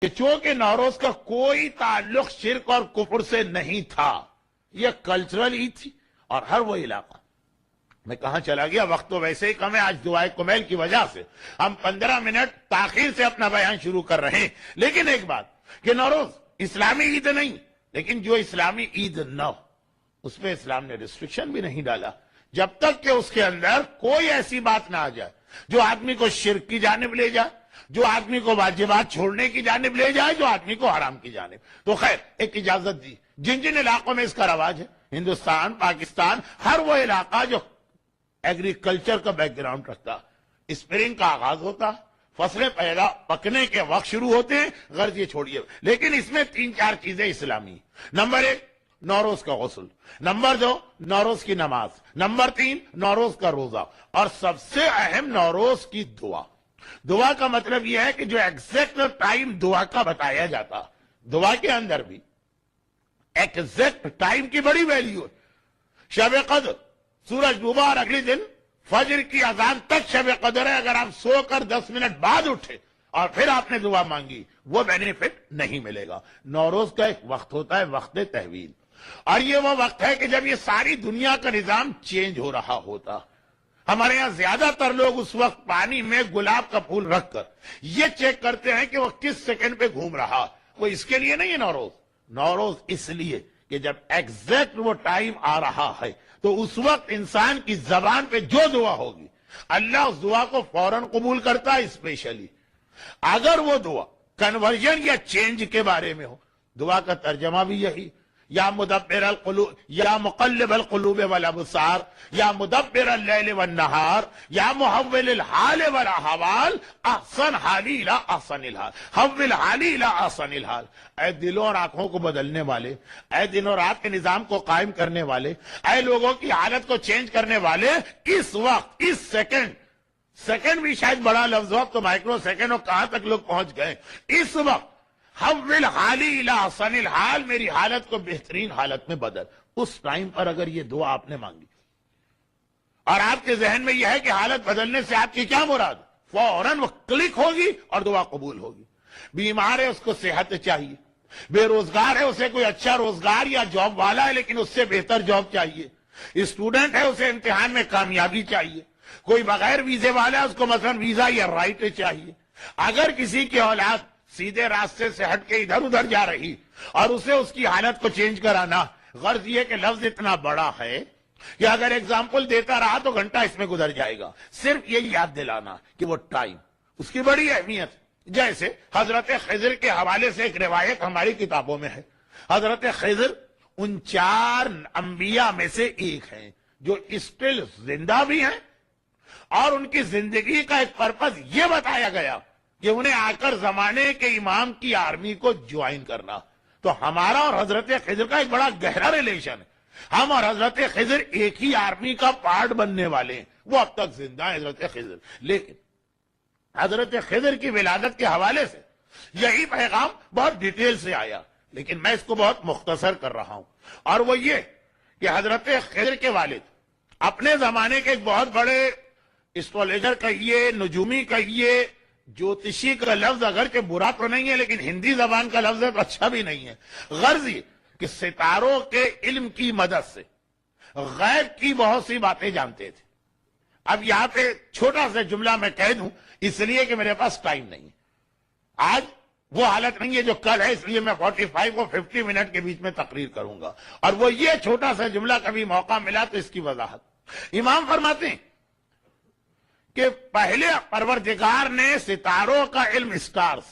کہ چونکہ نوروز کا کوئی تعلق شرک اور کفر سے نہیں تھا، یہ کلچرل عید تھی، اور ہر وہ علاقہ، میں کہاں چلا گیا، وقت تو ویسے ہی کم ہے، آج دعائے کمیل کی وجہ سے ہم 15 منٹ تاخیر سے اپنا بیان شروع کر رہے ہیں۔ لیکن ایک بات کہ نوروز اسلامی عید نہیں، لیکن جو اسلامی عید نہ ہو اس میں اسلام نے ریسٹرکشن بھی نہیں ڈالا، جب تک کہ اس کے اندر کوئی ایسی بات نہ آ جائے جو آدمی کو شرک کی جانب لے جائے، جو آدمی کو واجبات چھوڑنے کی جانب لے جائے، جو آدمی کو حرام کی جانب۔ تو خیر ایک اجازت دی، جن جن علاقوں میں اس کا رواج ہے، ہندوستان، پاکستان، ہر وہ علاقہ جو ایگریکلچر کا بیک گراؤنڈ رکھتا، اسپرنگ کا آغاز ہوتا، فصلیں پیدا پکنے کے وقت شروع ہوتے ہیں، غرض یہ چھوڑیے، لیکن اس میں 3-4 چیزیں اسلامی۔ نمبر 1 نوروز کا غسل، نمبر 2 نوروز کی نماز، نمبر 3 نوروز کا روزہ، اور سب سے اہم نوروز کی دعا۔ دعا کا مطلب یہ ہے کہ جو ایگزیکٹ ٹائم دعا کا بتایا جاتا، دعا کے اندر بھی ایگزیکٹ ٹائم کی بڑی ویلیو ہے۔ شب قدر، سورج ڈوبا اور اگلی دن فجر کی اذان تک شب قدر ہے، اگر آپ سو کر 10 منٹ بعد اٹھے اور پھر آپ نے دعا مانگی وہ بینیفٹ نہیں ملے گا۔ نوروز کا ایک وقت ہوتا ہے، وقت تحویل، اور یہ وہ وقت ہے کہ جب یہ ساری دنیا کا نظام چینج ہو رہا ہوتا۔ ہمارے ہاں زیادہ تر لوگ اس وقت پانی میں گلاب کا پھول رکھ کر یہ چیک کرتے ہیں کہ وہ کس سیکنڈ پہ گھوم رہا، وہ اس کے لیے نہیں ہے نوروز۔ نوروز اس لیے کہ جب ایگزیکٹ وہ ٹائم آ رہا ہے تو اس وقت انسان کی زبان پہ جو دعا ہوگی اللہ اس دعا کو فوراً قبول کرتا ہے۔ اسپیشلی اگر وہ دعا کنورژن یا چینج کے بارے میں ہو، دعا کا ترجمہ بھی یہی، یا مدبر القلوب، یا مقلب القلوب والابصار، یا مدبر اللیل والنہار، یا محول الحال والاحوال، احسن حالی لا احسن الحال، حول حالی لا احسن الحال۔ اے دلوں اور آنکھوں کو بدلنے والے، اے دن اور رات کے نظام کو قائم کرنے والے، اے لوگوں کی حالت کو چینج کرنے والے، اس وقت، اس سیکنڈ بھی شاید بڑا لفظ ہو، تو مائکرو سیکنڈ اور کہاں تک لوگ پہنچ گئے، اس وقت حول حالی الى احسن الحال، میری حالت کو بہترین حالت میں بدل۔ اس ٹائم پر اگر یہ دعا آپ نے مانگی اور آپ کے ذہن میں یہ ہے کہ حالت بدلنے سے آپ کی کیا مراد، فوراً وہ کلک ہوگی اور دعا قبول ہوگی۔ بیمار ہے اس کو صحت چاہیے، بے روزگار ہے اسے کوئی اچھا روزگار یا جاب والا ہے لیکن اس سے بہتر جاب چاہیے، اسٹوڈنٹ ہے اسے امتحان میں کامیابی چاہیے، کوئی بغیر ویزے والا ہے اس کو مثلا ویزا یا رائٹ چاہیے۔ اگر کسی کی اولاد سیدھے راستے سے ہٹ کے ادھر ادھر جا رہی اور اسے اس کی حالت کو چینج کرانا، غرض یہ کہ لفظ اتنا بڑا ہے کہ اگر ایگزامپل دیتا رہا تو گھنٹہ اس میں گزر جائے گا، صرف یہ یاد دلانا کہ وہ ٹائم، اس کی بڑی اہمیت ہے۔ جیسے حضرت خضر کے حوالے سے ایک روایت ہماری کتابوں میں ہے، حضرت خضر ان 4 انبیاء میں سے ایک ہیں جو اسٹل زندہ بھی ہیں، اور ان کی زندگی کا ایک پرپس یہ بتایا گیا کہ انہیں آ کر زمانے کے امام کی آرمی کو جوائن کرنا۔ تو ہمارا اور حضرت خضر کا ایک بڑا گہرا ریلیشن ہے، ہم اور حضرت خضر ایک ہی آرمی کا پارٹ بننے والے ہیں، وہ اب تک زندہ ہے حضرت خضر۔ لیکن حضرت خضر کی ولادت کے حوالے سے یہی پیغام بہت ڈیٹیل سے آیا، لیکن میں اس کو بہت مختصر کر رہا ہوں، اور وہ یہ کہ حضرت خضر کے والد اپنے زمانے کے ایک بہت بڑے اسٹرالوجر کہیے، نجومی کہیے، جوتشی کا لفظ اگرچہ برا تو نہیں ہے لیکن ہندی زبان کا لفظ ہے تو اچھا بھی نہیں ہے، غرض یہ کہ ستاروں کے علم کی مدد سے غیب کی بہت سی باتیں جانتے تھے۔ اب یہاں پہ چھوٹا سا جملہ میں کہہ دوں اس لیے کہ میرے پاس ٹائم نہیں ہے، آج وہ حالت نہیں ہے جو کل ہے، اس لیے میں 45 اور 50 منٹ کے بیچ میں تقریر کروں گا، اور وہ یہ چھوٹا سا جملہ کبھی موقع ملا تو اس کی وضاحت۔ امام فرماتے ہیں کہ پہلے پروردگار نے ستاروں کا علم، سٹارز،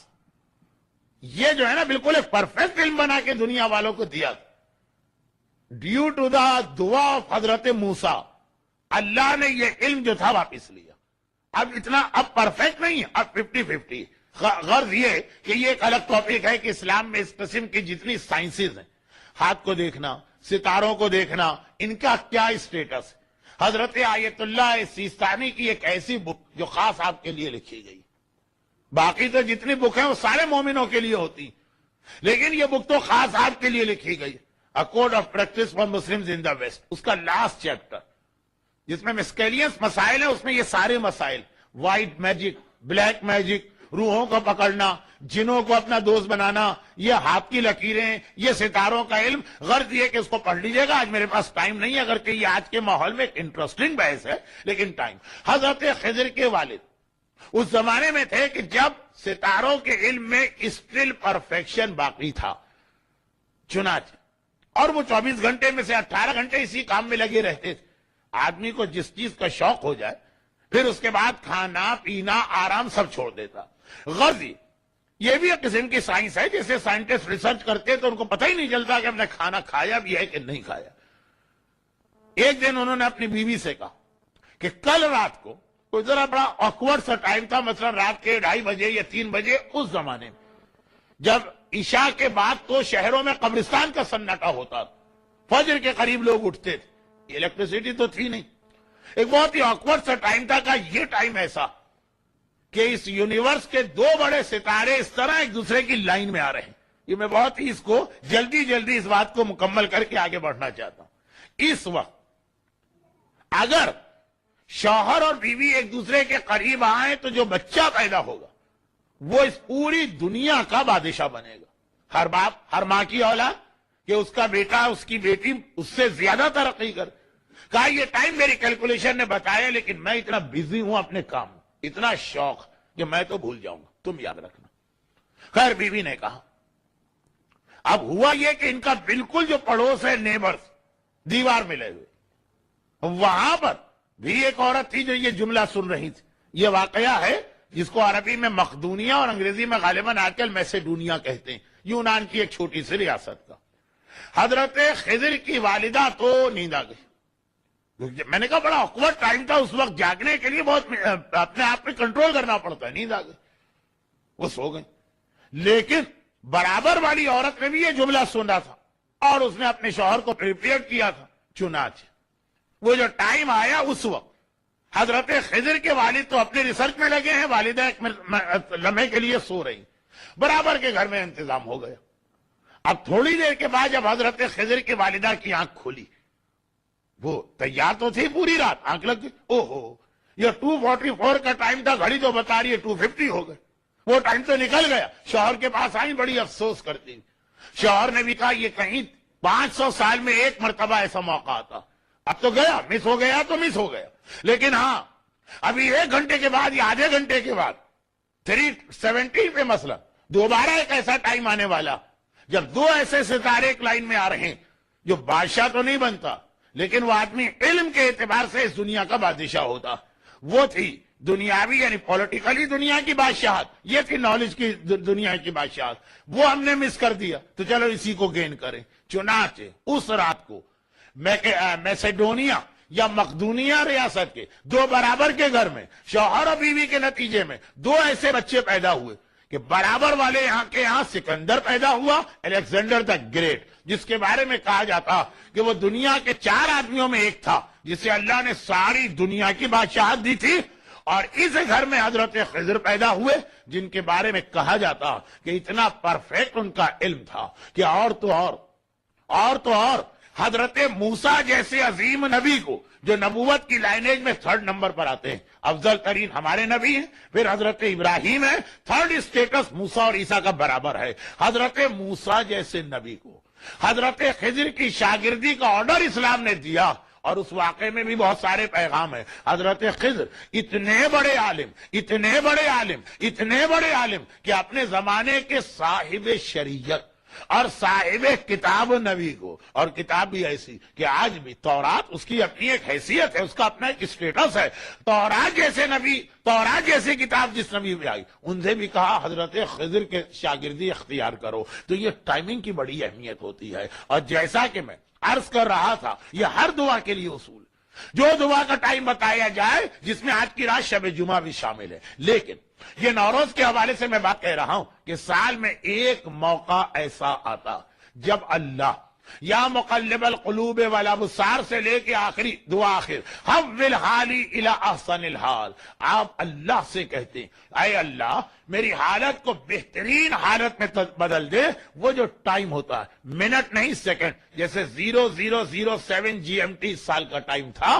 یہ جو ہے نا بالکل ایک پرفیکٹ علم بنا کے دنیا والوں کو دیا، ڈیو ٹو دا دعا آف حضرت موسیٰ، اللہ نے یہ علم جو تھا واپس لیا۔ اب اتنا اب پرفیکٹ نہیں ہے، اب 50-50۔ غرض یہ کہ یہ ایک الگ ٹاپک ہے کہ اسلام میں اس قسم کی جتنی سائنسز ہیں، ہاتھ کو دیکھنا، ستاروں کو دیکھنا، ان کا کیا اسٹیٹس ہے۔ حضرت آیت اللہ سیستانی کی ایک ایسی بک جو خاص آپ کے لیے لکھی گئی، باقی تو جتنی بک ہیں وہ سارے مومنوں کے لیے ہوتی، لیکن یہ بک تو خاص آپ کے لیے لکھی گئی، A Code of Practice for Muslims in the West، اس کا لاسٹ چیپٹر جس میں مسکیلینس مسائل ہیں، اس میں یہ سارے مسائل، وائٹ میجک، بلیک میجک، روحوں کو پکڑنا، جنوں کو اپنا دوست بنانا، یہ ہاتھ کی لکیریں، یہ ستاروں کا علم، غرض یہ کہ اس کو پڑھ لیجئے گا. آج میرے پاس ٹائم نہیں ہے، اگر کہ یہ آج کے ماحول میں ایک انٹرسٹنگ بحث ہے، لیکن ٹائم. حضرت خضر کے والد اس زمانے میں تھے کہ جب ستاروں کے علم میں اسٹل پرفیکشن باقی تھا. چنانچہ اور وہ 24 گھنٹے میں سے 18 گھنٹے اسی کام میں لگے رہتے تھے. آدمی کو جس چیز کا شوق ہو جائے پھر اس کے بعد کھانا پینا آرام سب چھوڑ دیتا. غرض یہ بھی ایک قسم کی سائنس ہے. جیسے سائنٹسٹ ریسرچ کرتے تو ان کو پتہ ہی نہیں چلتا کہ ہم نے کھانا کھایا بھی ہے کہ نہیں کھایا. ایک دن انہوں نے اپنی بیوی سے کہا کہ کل رات کو کوئی ذرا بڑا آکورڈ سا ٹائم تھا، مثلا رات کے 2:30 بجے یا 3 بجے، اس زمانے میں جب عشاء کے بعد تو شہروں میں قبرستان کا سناٹا ہوتا تھا، فجر کے قریب لوگ اٹھتے تھے، الیکٹریسٹی تو تھی نہیں. ایک بہت ہی آکورڈ سا ٹائم تھا کہ یہ ٹائم ایسا کہ اس یونیورس کے 2 بڑے ستارے اس طرح ایک دوسرے کی لائن میں آ رہے ہیں. یہ میں بہت ہی اس کو جلدی اس بات کو مکمل کر کے آگے بڑھنا چاہتا ہوں. اس وقت اگر شوہر اور بیوی ایک دوسرے کے قریب آئیں تو جو بچہ پیدا ہوگا وہ اس پوری دنیا کا بادشاہ بنے گا. ہر باپ، ہر ماں کی اولاد کہ اس کا بیٹا، اس کی بیٹی اس سے زیادہ ترقی کر. کہا یہ ٹائم میری کیلکولیشن نے بتایا، لیکن میں اتنا بزی ہوں اپنے کام، اتنا شوق کہ میں تو بھول جاؤں گا، تم یاد رکھنا. خیر بیوی نے کہا. اب ہوا یہ کہ ان کا بالکل جو پڑوس ہے، نیبرز، دیوار ملے ہوئے، وہاں پر بھی ایک عورت تھی جو یہ جملہ سن رہی تھی. یہ واقعہ ہے جس کو عربی میں مقدونیہ اور انگریزی میں غالباً آج کل میسیڈونیا کہتے ہیں، یونان کی ایک چھوٹی سی ریاست کا. حضرت خضر کی والدہ تو نیند آ گئی. میں نے کہا بڑا آکورڈ ٹائم تھا اس وقت، جاگنے کے لیے بہت اپنے آپ پہ کنٹرول کرنا پڑتا ہے. نیند آ گئی، وہ سو گئی. لیکن برابر والی عورت نے بھی یہ جملہ سنا تھا اور اس نے اپنے شوہر کو پریپیئر کیا تھا. چنانچہ وہ جو ٹائم آیا اس وقت حضرت خضر کے والد تو اپنے ریسرچ میں لگے ہیں، والدہ ایک لمحے کے لیے سو رہی. برابر کے گھر میں انتظام ہو گیا. اب تھوڑی دیر کے بعد جب حضرت خضر کی والدہ کی آنکھ کھلی، وہ تیار تو تھی پوری رات، آنکھ لگ گئی. اوہو، یہ 2:44 کا ٹائم تھا، گھڑی تو بتا رہی ہے 2:50 ہو گئے. وہ ٹائم تو نکل گیا. شوہر کے پاس آئی، بڑی افسوس کرتی. شوہر نے بھی کہا یہ کہیں 500 سال میں ایک مرتبہ ایسا موقع آتا. اب تو گیا، مس ہو گیا تو مس ہو گیا. لیکن ہاں ابھی 1 گھنٹے کے بعد یا آدھے گھنٹے کے بعد 3:70 پہ مثلا دوبارہ ایک ایسا ٹائم آنے والا جب 2 ایسے ستارے ایک لائن میں آ رہے ہیں. جو بادشاہ تو نہیں بنتا لیکن وہ آدمی علم کے اعتبار سے اس دنیا کا بادشاہ ہوتا. وہ تھی دنیاوی یعنی پولیٹیکلی دنیا کی بادشاہت، یہ تھی نالج کی دنیا کی بادشاہت. وہ ہم نے مس کر دیا تو چلو اسی کو گین کریں. چنانچہ اس رات کو میسیڈونیا یا مقدونیہ ریاست کے 2 برابر کے گھر میں شوہر اور بیوی کے نتیجے میں 2 ایسے بچے پیدا ہوئے کہ برابر والے یہاں سکندر پیدا ہوا، الیگزینڈر دا گریٹ، جس کے بارے میں کہا جاتا کہ وہ دنیا کے 4 آدمیوں میں ایک تھا جسے اللہ نے ساری دنیا کی بادشاہت دی تھی. اور اس گھر میں حضرت خضر پیدا ہوئے جن کے بارے میں کہا جاتا کہ اتنا پرفیکٹ ان کا علم تھا کہ اور تو اور حضرت موسیٰ جیسے عظیم نبی کو جو نبوت کی لائنیج میں 3rd نمبر پر آتے ہیں، افضل ترین ہمارے نبی ہیں، پھر حضرت ابراہیم ہے، 3rd اسٹیٹس موسیٰ اور عیسیٰ کا برابر ہے. حضرت موسیٰ جیسے نبی کو حضرت خضر کی شاگردی کا آرڈر اسلام نے دیا. اور اس واقعے میں بھی بہت سارے پیغام ہیں. حضرت خضر اتنے بڑے عالم کہ اپنے زمانے کے صاحب شریعت اور صاحب کتاب نبی کو، اور کتاب بھی ایسی کہ آج بھی تورات اس کی اپنی ایک حیثیت ہے، اس کا اپنا ایک اسٹیٹس ہے. تورات جیسے نبی، تورات جیسی کتاب جس نبی میں آئی، ان سے بھی کہا حضرت خضر کے شاگردی اختیار کرو. تو یہ ٹائمنگ کی بڑی اہمیت ہوتی ہے. اور جیسا کہ میں عرض کر رہا تھا، یہ ہر دعا کے لیے اصول، جو دعا کا ٹائم بتایا جائے جس میں آج کی رات شب جمعہ بھی شامل ہے. لیکن یہ نوروز کے حوالے سے میں بات کہہ رہا ہوں کہ سال میں ایک موقع ایسا آتا جب اللہ یا مقلب القلوب والابصار سے لے کے آخری دعا آخر حول حالی الی احسن الحال، آپ اللہ سے کہتے ہیں اے اللہ میری حالت کو بہترین حالت میں بدل دے. وہ جو ٹائم ہوتا ہے منٹ نہیں سیکنڈ، جیسے 0007 GMT سال کا ٹائم تھا،